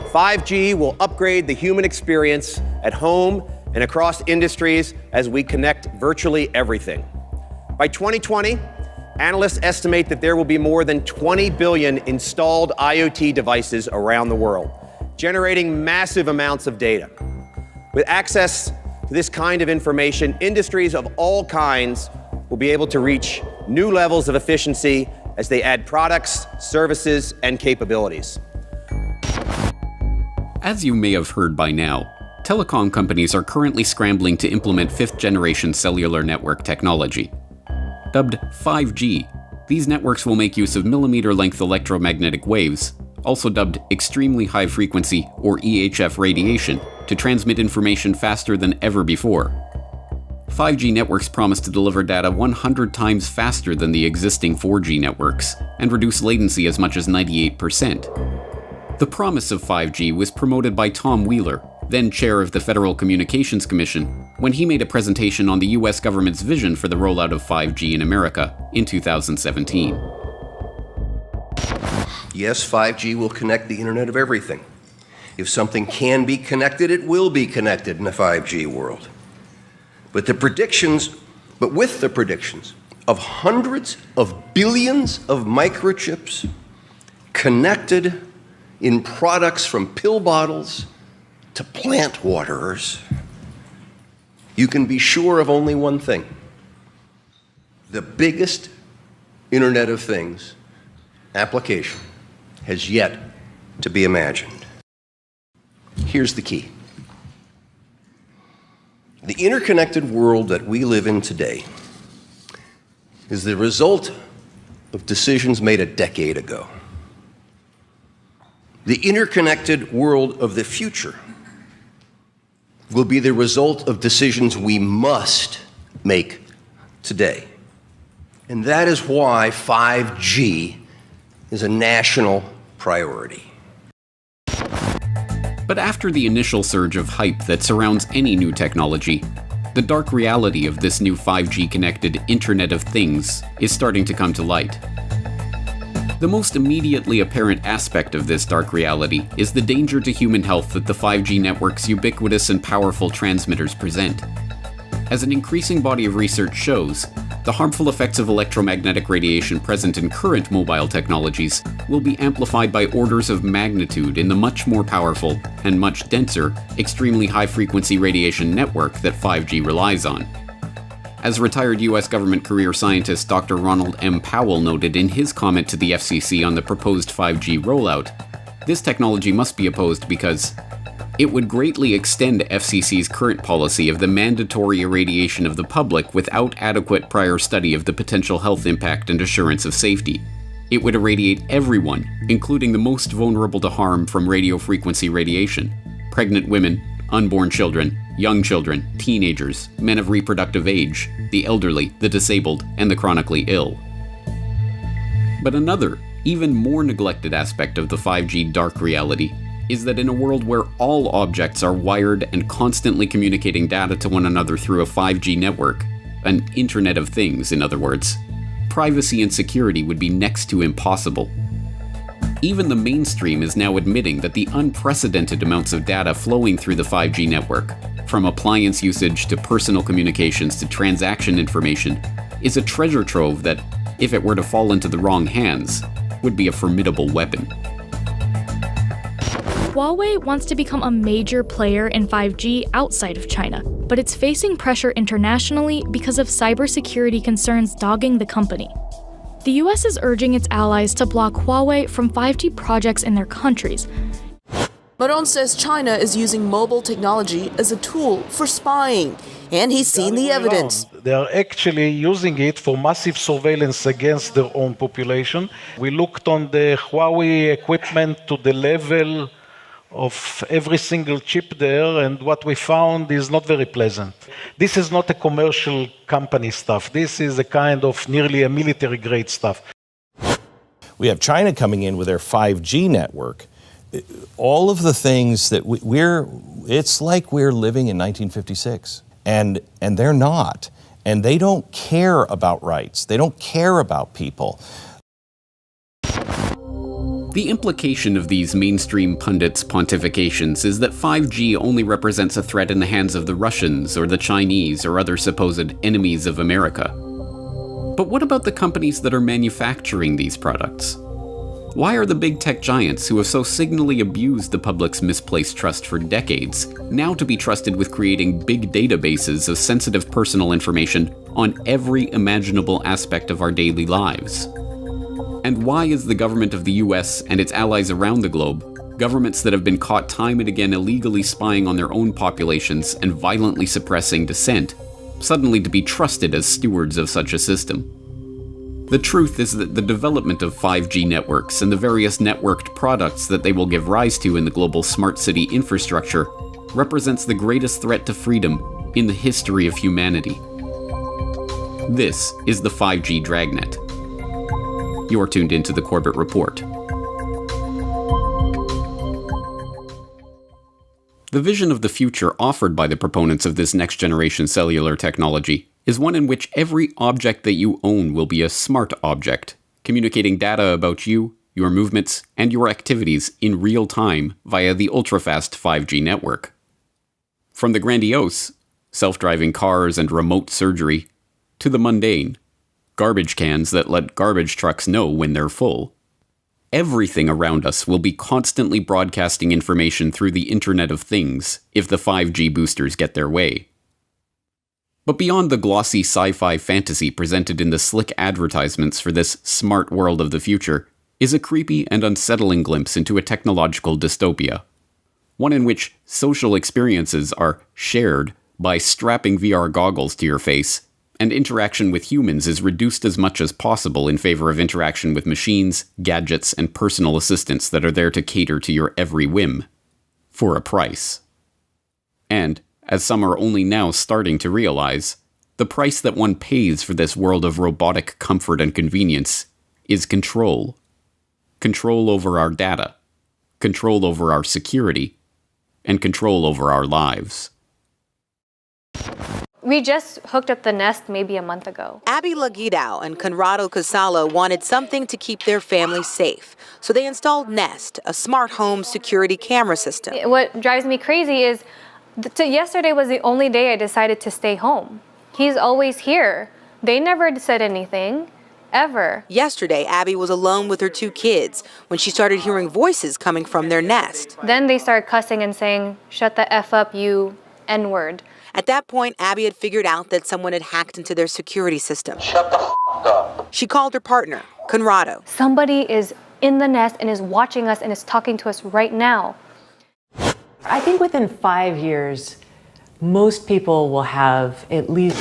5G will upgrade the human experience at home and across industries as we connect virtually everything. By 2020, analysts estimate that there will be more than 20 billion installed IoT devices around the world, generating massive amounts of data. With access to this kind of information, industries of all kinds will be able to reach new levels of efficiency as they add products, services, and capabilities. As you may have heard by now, telecom companies are currently scrambling to implement fifth-generation cellular network technology. Dubbed 5G, these networks will make use of millimeter-length electromagnetic waves, also dubbed extremely high-frequency or EHF radiation, to transmit information faster than ever before. 5G networks promise to deliver data 100 times faster than the existing 4G networks, and reduce latency as much as 98%. The promise of 5G was promoted by Tom Wheeler, then chair of the Federal Communications Commission, when he made a presentation on the US government's vision for the rollout of 5G in America in 2017. Yes, 5G will connect the Internet of everything. If something can be connected, it will be connected in a 5G world. But with the predictions of hundreds of billions of microchips connected in products from pill bottles to plant waterers, you can be sure of only one thing. The biggest Internet of Things application has yet to be imagined. Here's the key. The interconnected world that we live in today is the result of decisions made a decade ago. The interconnected world of the future will be the result of decisions we must make today. And that is why 5G is a national priority. But after the initial surge of hype that surrounds any new technology, the dark reality of this new 5G-connected Internet of Things is starting to come to light. The most immediately apparent aspect of this dark reality is the danger to human health that the 5G network's ubiquitous and powerful transmitters present. As an increasing body of research shows, the harmful effects of electromagnetic radiation present in current mobile technologies will be amplified by orders of magnitude in the much more powerful and much denser, extremely high-frequency radiation network that 5G relies on. As retired US government career scientist Dr. Ronald M. Powell noted in his comment to the FCC on the proposed 5G rollout, this technology must be opposed because it would greatly extend FCC's current policy of the mandatory irradiation of the public without adequate prior study of the potential health impact and assurance of safety. It would irradiate everyone, including the most vulnerable to harm from radio frequency radiation: pregnant women, unborn children, young children, teenagers, men of reproductive age, the elderly, the disabled, and the chronically ill. But another, even more neglected aspect of the 5G dark reality is that in a world where all objects are wired and constantly communicating data to one another through a 5G network, an Internet of Things, in other words, privacy and security would be next to impossible. Even the mainstream is now admitting that the unprecedented amounts of data flowing through the 5G network, from appliance usage to personal communications to transaction information, is a treasure trove that, if it were to fall into the wrong hands, would be a formidable weapon. Huawei wants to become a major player in 5G outside of China, but it's facing pressure internationally because of cybersecurity concerns dogging the company. The US is urging its allies to block Huawei from 5G projects in their countries. Maron says China is using mobile technology as a tool for spying, and he's seen the evidence. They are actually using it for massive surveillance against their own population. We looked on the Huawei equipment to the level of every single chip there, and what we found is not very pleasant. This is not a commercial company stuff. This is a kind of nearly a military-grade stuff. We have China coming in with their 5G network. All of the things that it's like we're living in 1956, and they're not. And they don't care about rights. They don't care about people. The implication of these mainstream pundits' pontifications is that 5G only represents a threat in the hands of the Russians or the Chinese or other supposed enemies of America. But what about the companies that are manufacturing these products? Why are the big tech giants who have so signally abused the public's misplaced trust for decades now to be trusted with creating big databases of sensitive personal information on every imaginable aspect of our daily lives? And why is the government of the US and its allies around the globe, governments that have been caught time and again illegally spying on their own populations and violently suppressing dissent, suddenly to be trusted as stewards of such a system? The truth is that the development of 5G networks and the various networked products that they will give rise to in the global smart city infrastructure represents the greatest threat to freedom in the history of humanity. This is the 5G dragnet. You're tuned into the Corbett Report. The vision of the future offered by the proponents of this next-generation cellular technology is one in which every object that you own will be a smart object, communicating data about you, your movements, and your activities in real time via the ultra-fast 5G network. From the grandiose, self-driving cars and remote surgery, to the mundane, garbage cans that let garbage trucks know when they're full, everything around us will be constantly broadcasting information through the Internet of Things if the 5G boosters get their way. But beyond the glossy sci-fi fantasy presented in the slick advertisements for this smart world of the future is a creepy and unsettling glimpse into a technological dystopia. One in which social experiences are shared by strapping VR goggles to your face, and interaction with humans is reduced as much as possible in favor of interaction with machines, gadgets, and personal assistants that are there to cater to your every whim, for a price. And, as some are only now starting to realize, the price that one pays for this world of robotic comfort and convenience is control. Control over our data, control over our security, and control over our lives. We just hooked up the Nest maybe a month ago. Abby Laguidao and Conrado Casalo wanted something to keep their family safe, so they installed Nest, a smart home security camera system. What drives me crazy is yesterday was the only day I decided to stay home. He's always here. They never said anything, ever. Yesterday, Abby was alone with her 2 kids when she started hearing voices coming from their Nest. Then they started cussing and saying, "Shut the F up, you N-word." At that point, Abby had figured out that someone had hacked into their security system. Shut the f*** up. She called her partner, Conrado. Somebody is in the Nest and is watching us and is talking to us right now. I think within 5 years, most people will have at least...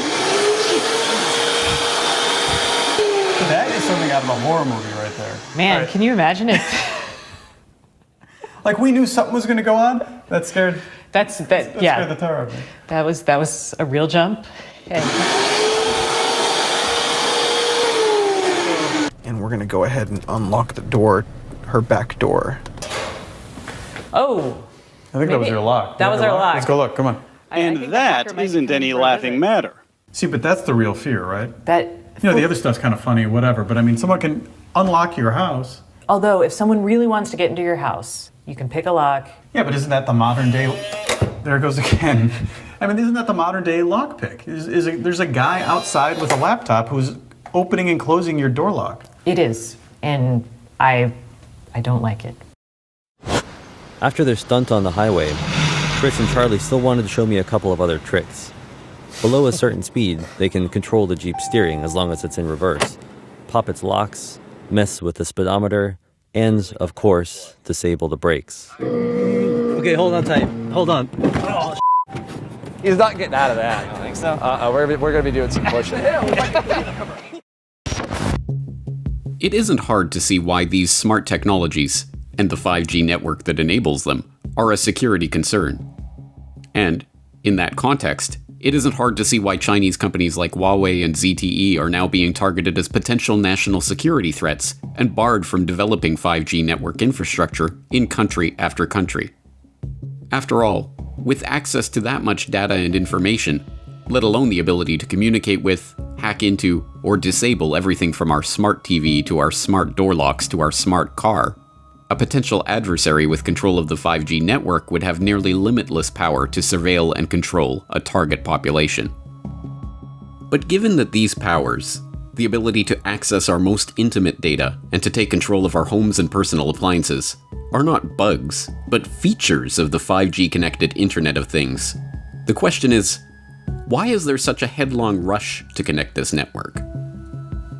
That is something out of a horror movie right there. Man, right. Can you imagine it? Like we knew something was going to go on? That scared... That yeah. Scared the tar of me. That was a real jump. And we're going to go ahead and unlock the door, her back door. Oh. I think that was your lock. That was our lock. Let's go look, come on. And that isn't any laughing matter. See, but that's the real fear, right? That. You know, the other stuff's kind of funny, whatever, but I mean, someone can unlock your house. Although, if someone really wants to get into your house, you can pick a lock. Yeah, but isn't that the modern day... There it goes again. I mean, isn't that the modern day lockpick? There's a guy outside with a laptop who's opening and closing your door lock. It is, and I don't like it. After their stunt on the highway, Chris and Charlie still wanted to show me a couple of other tricks. Below a certain speed, they can control the Jeep's steering as long as it's in reverse, pop its locks, mess with the speedometer, and, of course, disable the brakes. Okay, hold on tight. Hold on. Oh, he's not getting out of that. I don't think so. We're going to be doing some pushing. It isn't hard to see why these smart technologies, and the 5G network that enables them, are a security concern. And, in that context, it isn't hard to see why Chinese companies like Huawei and ZTE are now being targeted as potential national security threats and barred from developing 5G network infrastructure in country after country. After all, with access to that much data and information, let alone the ability to communicate with, hack into, or disable everything from our smart TV to our smart door locks to our smart car, a potential adversary with control of the 5G network would have nearly limitless power to surveil and control a target population. But given that these powers, the ability to access our most intimate data and to take control of our homes and personal appliances, are not bugs, but features of the 5G connected Internet of Things, the question is, why is there such a headlong rush to connect this network?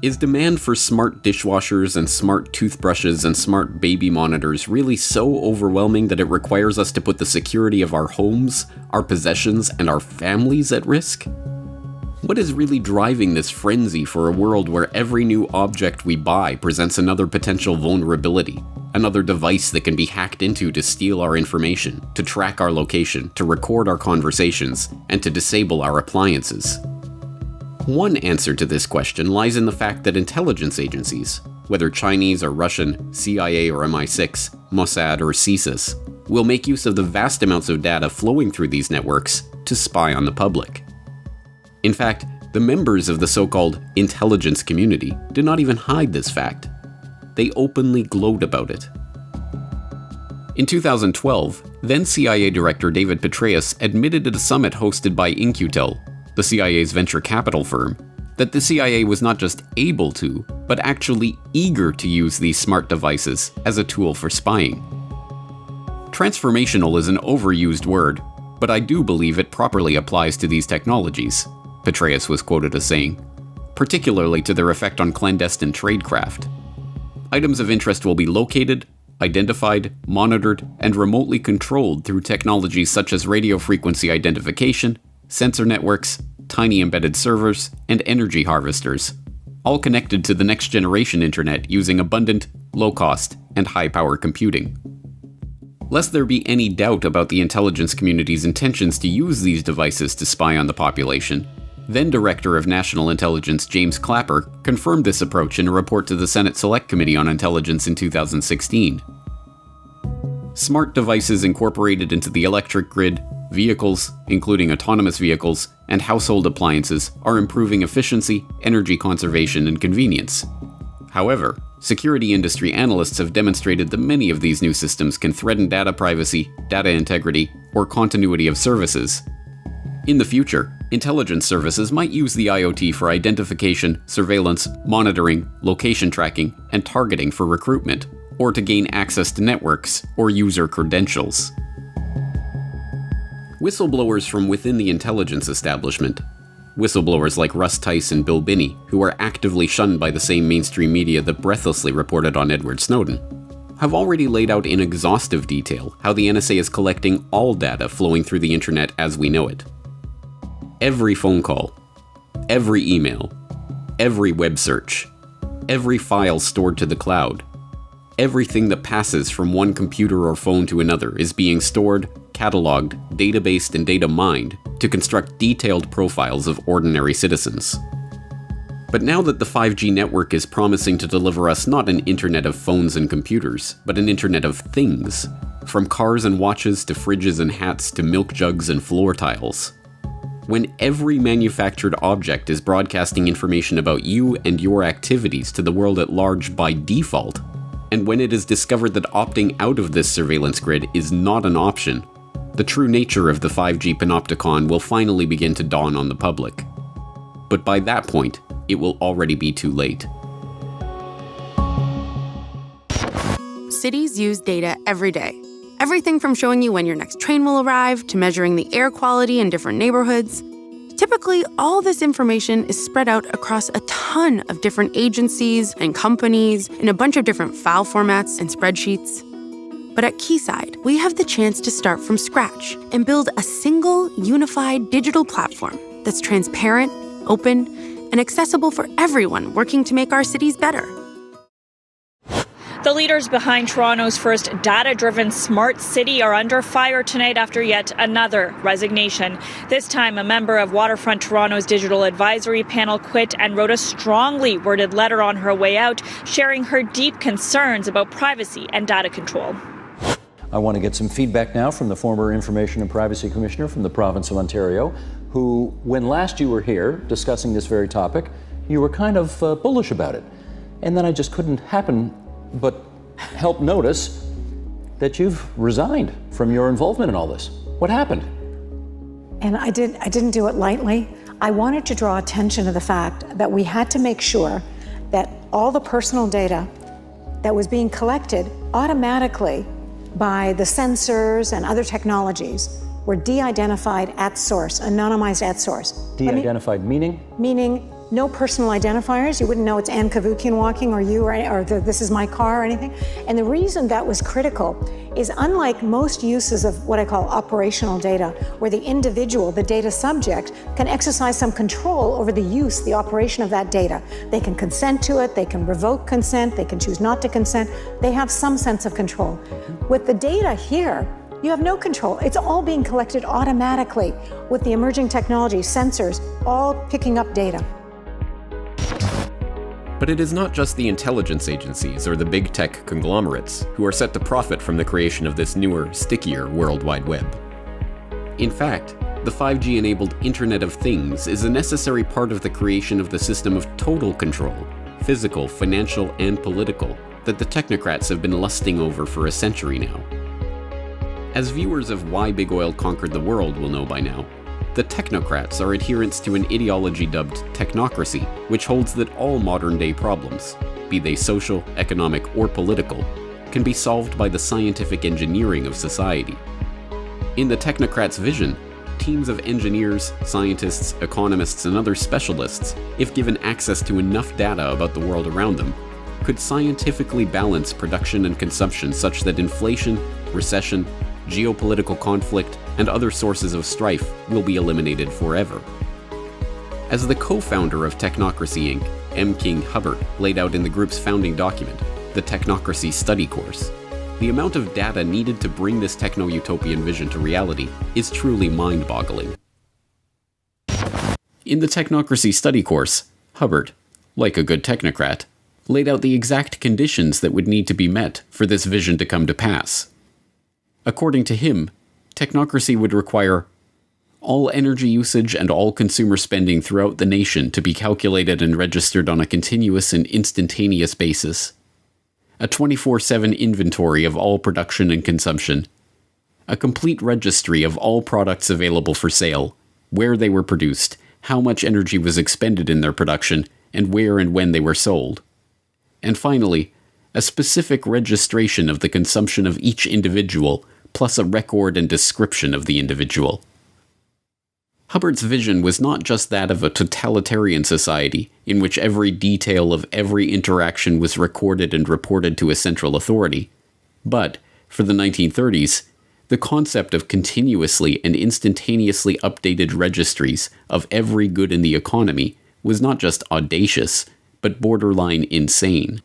Is demand for smart dishwashers and smart toothbrushes and smart baby monitors really so overwhelming that it requires us to put the security of our homes, our possessions, and our families at risk? What is really driving this frenzy for a world where every new object we buy presents another potential vulnerability, another device that can be hacked into to steal our information, to track our location, to record our conversations, and to disable our appliances? One answer to this question lies in the fact that intelligence agencies, whether Chinese or Russian, CIA or MI6, Mossad or CSIS, will make use of the vast amounts of data flowing through these networks to spy on the public. In fact, the members of the so-called intelligence community do not even hide this fact. They openly gloat about it. In 2012, then CIA Director David Petraeus admitted at a summit hosted by In-Q-Tel, the CIA's venture capital firm, that the CIA was not just able to, but actually eager to use these smart devices as a tool for spying. Transformational is an overused word, but I do believe it properly applies to these technologies, Petraeus was quoted as saying, particularly to their effect on clandestine tradecraft. Items of interest will be located, identified, monitored, and remotely controlled through technologies such as radio frequency identification, sensor networks, tiny embedded servers, and energy harvesters, all connected to the next generation internet using abundant, low-cost, and high-power computing. Lest there be any doubt about the intelligence community's intentions to use these devices to spy on the population, then Director of National Intelligence James Clapper confirmed this approach in a report to the Senate Select Committee on Intelligence in 2016. Smart devices incorporated into the electric grid, vehicles, including autonomous vehicles, and household appliances are improving efficiency, energy conservation, and convenience. However, security industry analysts have demonstrated that many of these new systems can threaten data privacy, data integrity, or continuity of services. In the future, intelligence services might use the IoT for identification, surveillance, monitoring, location tracking, and targeting for recruitment, or to gain access to networks or user credentials. Whistleblowers from within the intelligence establishment, whistleblowers like Russ Tice and Bill Binney, who are actively shunned by the same mainstream media that breathlessly reported on Edward Snowden, have already laid out in exhaustive detail how the NSA is collecting all data flowing through the internet as we know it. Every phone call, every email, every web search, every file stored to the cloud, everything that passes from one computer or phone to another is being stored, cataloged, databased, and data mined to construct detailed profiles of ordinary citizens. But now that the 5G network is promising to deliver us not an internet of phones and computers, but an internet of things, from cars and watches to fridges and hats to milk jugs and floor tiles, when every manufactured object is broadcasting information about you and your activities to the world at large by default, and when it is discovered that opting out of this surveillance grid is not an option, the true nature of the 5G panopticon will finally begin to dawn on the public. But by that point, it will already be too late. Cities use data every day. Everything from showing you when your next train will arrive to measuring the air quality in different neighborhoods. Typically, all this information is spread out across a ton of different agencies and companies in a bunch of different file formats and spreadsheets. But at Keysight, we have the chance to start from scratch and build a single, unified digital platform that's transparent, open, and accessible for everyone working to make our cities better. The leaders behind Toronto's first data-driven smart city are under fire tonight after yet another resignation. This time, a member of Waterfront Toronto's digital advisory panel quit and wrote a strongly worded letter on her way out, sharing her deep concerns about privacy and data control. I want to get some feedback now from the former Information and Privacy Commissioner from the province of Ontario, who, when last you were here discussing this very topic, you were kind of bullish about it. And then I just couldn't happen but help notice that you've resigned from your involvement in all this. What happened? And I didn't do it lightly. I wanted to draw attention to the fact that we had to make sure that all the personal data that was being collected automatically by the sensors and other technologies were de-identified at source, anonymized at source. De-identified meaning? Meaning no personal identifiers. You wouldn't know it's Ann Kavukian walking or you or this is my car or anything. And the reason that was critical is unlike most uses of what I call operational data, where the individual, the data subject, can exercise some control over the use, the operation of that data. They can consent to it, they can revoke consent, they can choose not to consent. They have some sense of control. With the data here, you have no control. It's all being collected automatically with the emerging technology, sensors, all picking up data. But it is not just the intelligence agencies or the big tech conglomerates who are set to profit from the creation of this newer, stickier World Wide Web. In fact, the 5G-enabled Internet of Things is a necessary part of the creation of the system of total control, physical, financial, and political, that the technocrats have been lusting over for a century now. As viewers of Why Big Oil Conquered the World will know by now, the technocrats are adherents to an ideology dubbed technocracy, which holds that all modern-day problems, be they social, economic, or political, can be solved by the scientific engineering of society. In the technocrats' vision, teams of engineers, scientists, economists, and other specialists, if given access to enough data about the world around them, could scientifically balance production and consumption such that inflation, recession, geopolitical conflict, and other sources of strife will be eliminated forever. As the co-founder of Technocracy Inc., M. King Hubbert laid out in the group's founding document, the Technocracy Study Course, the amount of data needed to bring this techno-utopian vision to reality is truly mind-boggling. In the Technocracy Study Course, Hubbert, like a good technocrat, laid out the exact conditions that would need to be met for this vision to come to pass. According to him, technocracy would require all energy usage and all consumer spending throughout the nation to be calculated and registered on a continuous and instantaneous basis, a 24/7 inventory of all production and consumption, a complete registry of all products available for sale, where they were produced, how much energy was expended in their production, and where and when they were sold, and finally, a specific registration of the consumption of each individual, plus a record and description of the individual. Hubbard's vision was not just that of a totalitarian society in which every detail of every interaction was recorded and reported to a central authority, but, for the 1930s, the concept of continuously and instantaneously updated registries of every good in the economy was not just audacious, but borderline insane.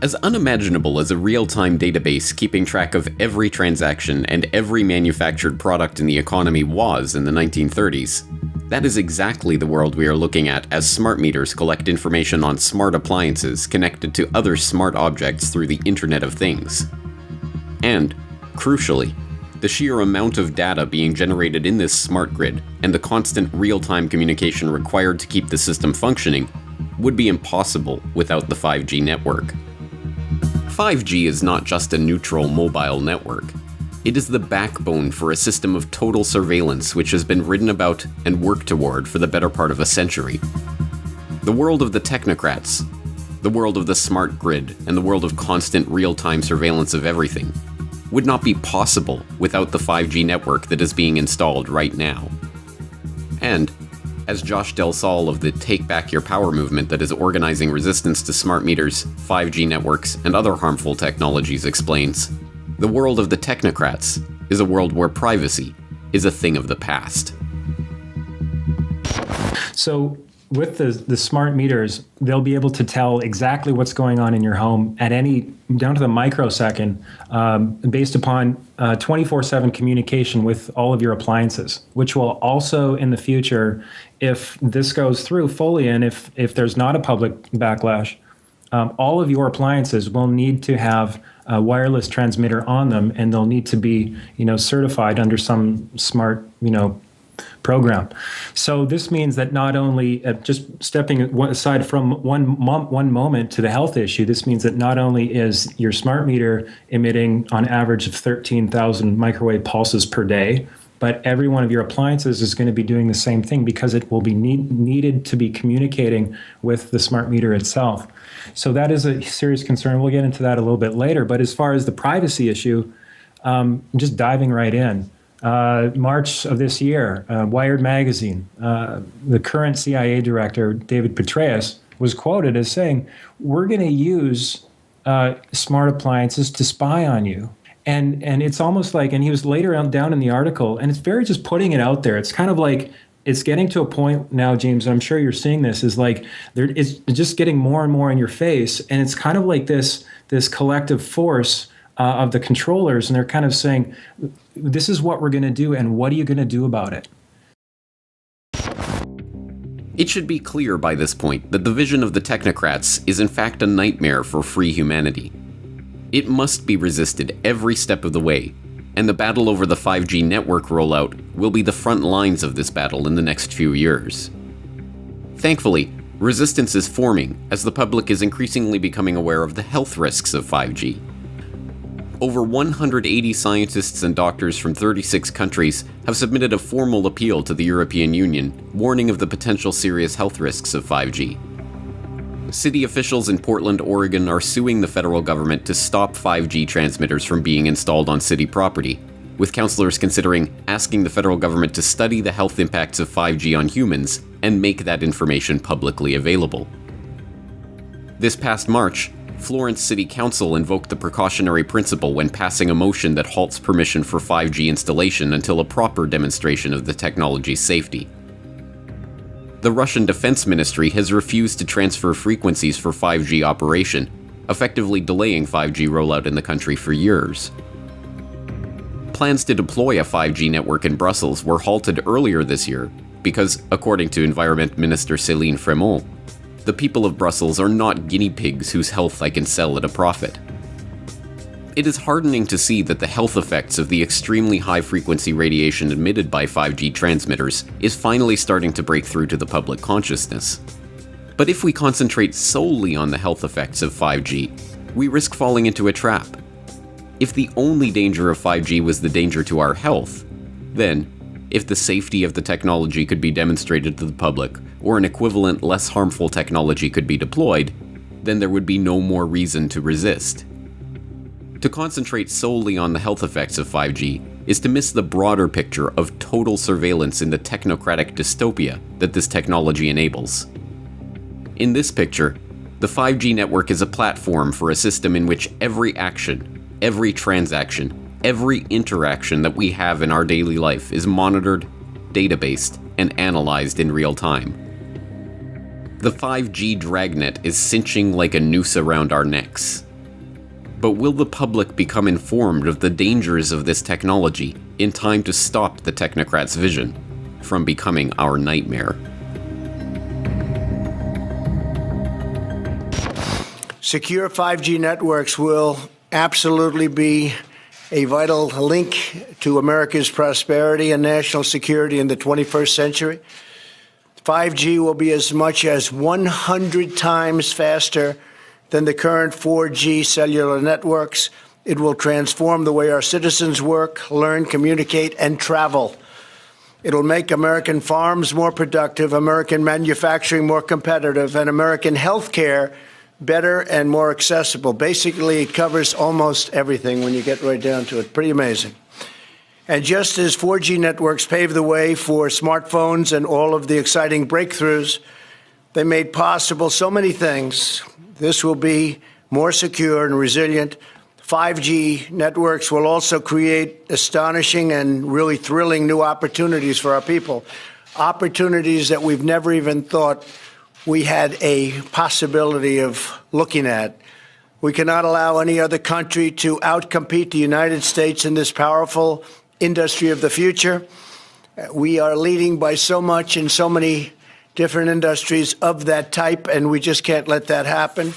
As unimaginable as a real-time database keeping track of every transaction and every manufactured product in the economy was in the 1930s, that is exactly the world we are looking at as smart meters collect information on smart appliances connected to other smart objects through the Internet of Things. And, crucially, the sheer amount of data being generated in this smart grid and the constant real-time communication required to keep the system functioning would be impossible without the 5G network. 5G is not just a neutral mobile network. It is the backbone for a system of total surveillance which has been written about and worked toward for the better part of a century. The world of the technocrats, the world of the smart grid, and the world of constant real-time surveillance of everything would not be possible without the 5G network that is being installed right now. And, as Josh Del Sol of the Take Back Your Power movement that is organizing resistance to smart meters, 5G networks, and other harmful technologies explains, the world of the technocrats is a world where privacy is a thing of the past. So with the smart meters, they'll be able to tell exactly what's going on in your home at down to the microsecond, based upon 24/7 communication with all of your appliances, which will also in the future, if this goes through fully and if there's not a public backlash, all of your appliances will need to have a wireless transmitter on them, and they'll need to be, certified under some smart, program. So this means that not only, just stepping aside from one moment to the health issue, this means that not only is your smart meter emitting on average of 13,000 microwave pulses per day, but every one of your appliances is going to be doing the same thing because it will be needed to be communicating with the smart meter itself. So that is a serious concern. We'll get into that a little bit later. But as far as the privacy issue, just diving right in. March of this year, Wired magazine, the current CIA director, David Petraeus, was quoted as saying, "We're going to use smart appliances to spy on you." And it's almost like, and he was later down in the article, and it's very just putting it out there. It's kind of like, it's getting to a point now, James, and I'm sure you're seeing this, is like, it's just getting more and more in your face. And it's kind of like this collective force of the controllers, and they're kind of saying, this is what we're going to do, and what are you going to do about it? It should be clear by this point that the vision of the technocrats is in fact a nightmare for free humanity. It must be resisted every step of the way, and the battle over the 5G network rollout will be the front lines of this battle in the next few years. Thankfully, resistance is forming as the public is increasingly becoming aware of the health risks of 5G. Over 180 scientists and doctors from 36 countries have submitted a formal appeal to the European Union, warning of the potential serious health risks of 5G. City officials in Portland, Oregon are suing the federal government to stop 5G transmitters from being installed on city property, with councilors considering asking the federal government to study the health impacts of 5G on humans and make that information publicly available. This past March, Florence City Council invoked the precautionary principle when passing a motion that halts permission for 5G installation until a proper demonstration of the technology's safety. The Russian Defense Ministry has refused to transfer frequencies for 5G operation, effectively delaying 5G rollout in the country for years. Plans to deploy a 5G network in Brussels were halted earlier this year because, according to Environment Minister Céline Frémont, the people of Brussels are not guinea pigs whose health I can sell at a profit. It is heartening to see that the health effects of the extremely high-frequency radiation emitted by 5G transmitters is finally starting to break through to the public consciousness. But if we concentrate solely on the health effects of 5G, we risk falling into a trap. If the only danger of 5G was the danger to our health, then, if the safety of the technology could be demonstrated to the public, or an equivalent less harmful technology could be deployed, then there would be no more reason to resist. To concentrate solely on the health effects of 5G is to miss the broader picture of total surveillance in the technocratic dystopia that this technology enables. In this picture, the 5G network is a platform for a system in which every action, every transaction, every interaction that we have in our daily life is monitored, databased, and analyzed in real time. The 5G dragnet is cinching like a noose around our necks. But will the public become informed of the dangers of this technology in time to stop the technocrats' vision from becoming our nightmare? Secure 5G networks will absolutely be a vital link to America's prosperity and national security in the 21st century. 5G will be as much as 100 times faster than the current 4G cellular networks. It will transform the way our citizens work, learn, communicate, and travel. It'll make American farms more productive, American manufacturing more competitive, and American healthcare better and more accessible. Basically, it covers almost everything when you get right down to it. Pretty amazing. And just as 4G networks paved the way for smartphones and all of the exciting breakthroughs, they made possible so many things. This will be more secure and resilient. 5G networks will also create astonishing and really thrilling new opportunities for our people, opportunities that we've never even thought we had a possibility of looking at. We cannot allow any other country to outcompete the United States in this powerful industry of the future. We are leading by so much in so many different industries of that type, and we just can't let that happen.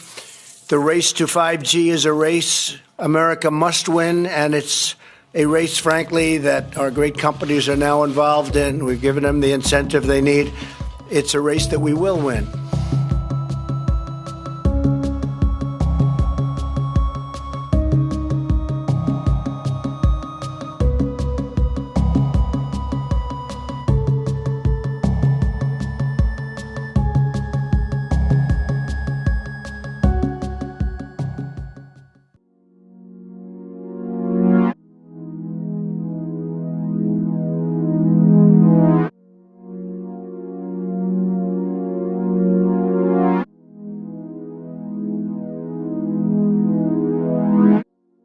The race to 5G is a race America must win, and it's a race, frankly, that our great companies are now involved in. We've given them the incentive they need. It's a race that we will win.